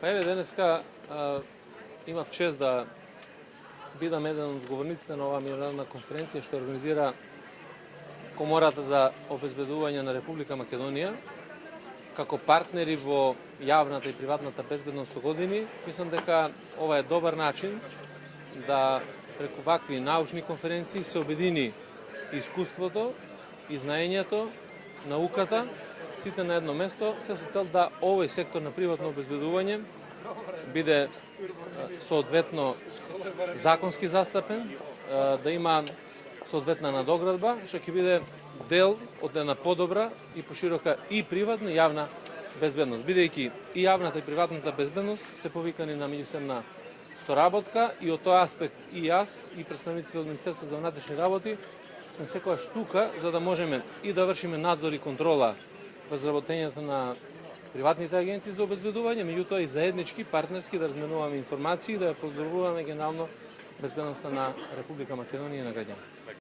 Па еве денеска имав чест да бидам еден од говорниците на оваа меѓународна конференција што организира Комората за обезбедување на Република Македонија. Како партнери во јавната и приватната безбедност со години, мислам дека ова е добар начин да преку вакви научни конференции се обедини искуството, и знаењето, науката, сите на едно место, се со цел да овој сектор на приватно обезбедување биде соодветно законски застапен, да има соодветна надоградба, што ќе биде дел од една подобра и поширока и приватна и јавна безбедност. Бидејќи и јавната и приватната безбедност се повикани на меѓусебна соработка и од тој аспект и јас и представниците од Министерството за внатрешни работи сме секогаш тука за да можеме и да вршиме надзор и контрола врз работењето на приватните агенции за обезбедување, меѓутоа и заеднички, партнерски да разменуваме информации и да ја подобруваме генерално безбедноста на Република Македонија и на граѓаните.